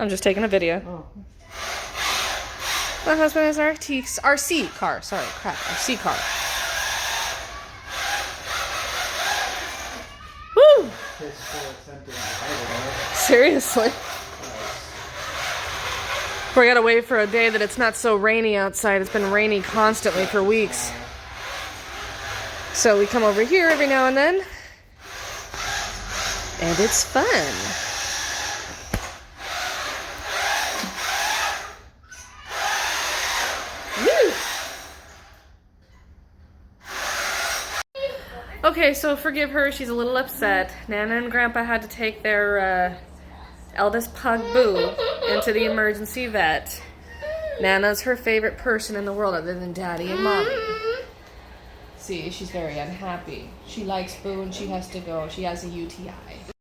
I'm just taking a video. Oh. My husband is our RC car. Sorry, crap. RC car. Woo! Seriously. We gotta wait for a day that it's not so rainy outside. It's been rainy constantly for weeks. So we come over here every now and then. And it's fun. Woo! Okay, so forgive her. She's a little upset. Nana and Grandpa had to take their eldest pug, Boo, into the emergency vet. Nana's her favorite person in the world other than Daddy and Mommy. See, she's very unhappy. She likes Boo and she has to go. She has a UTI.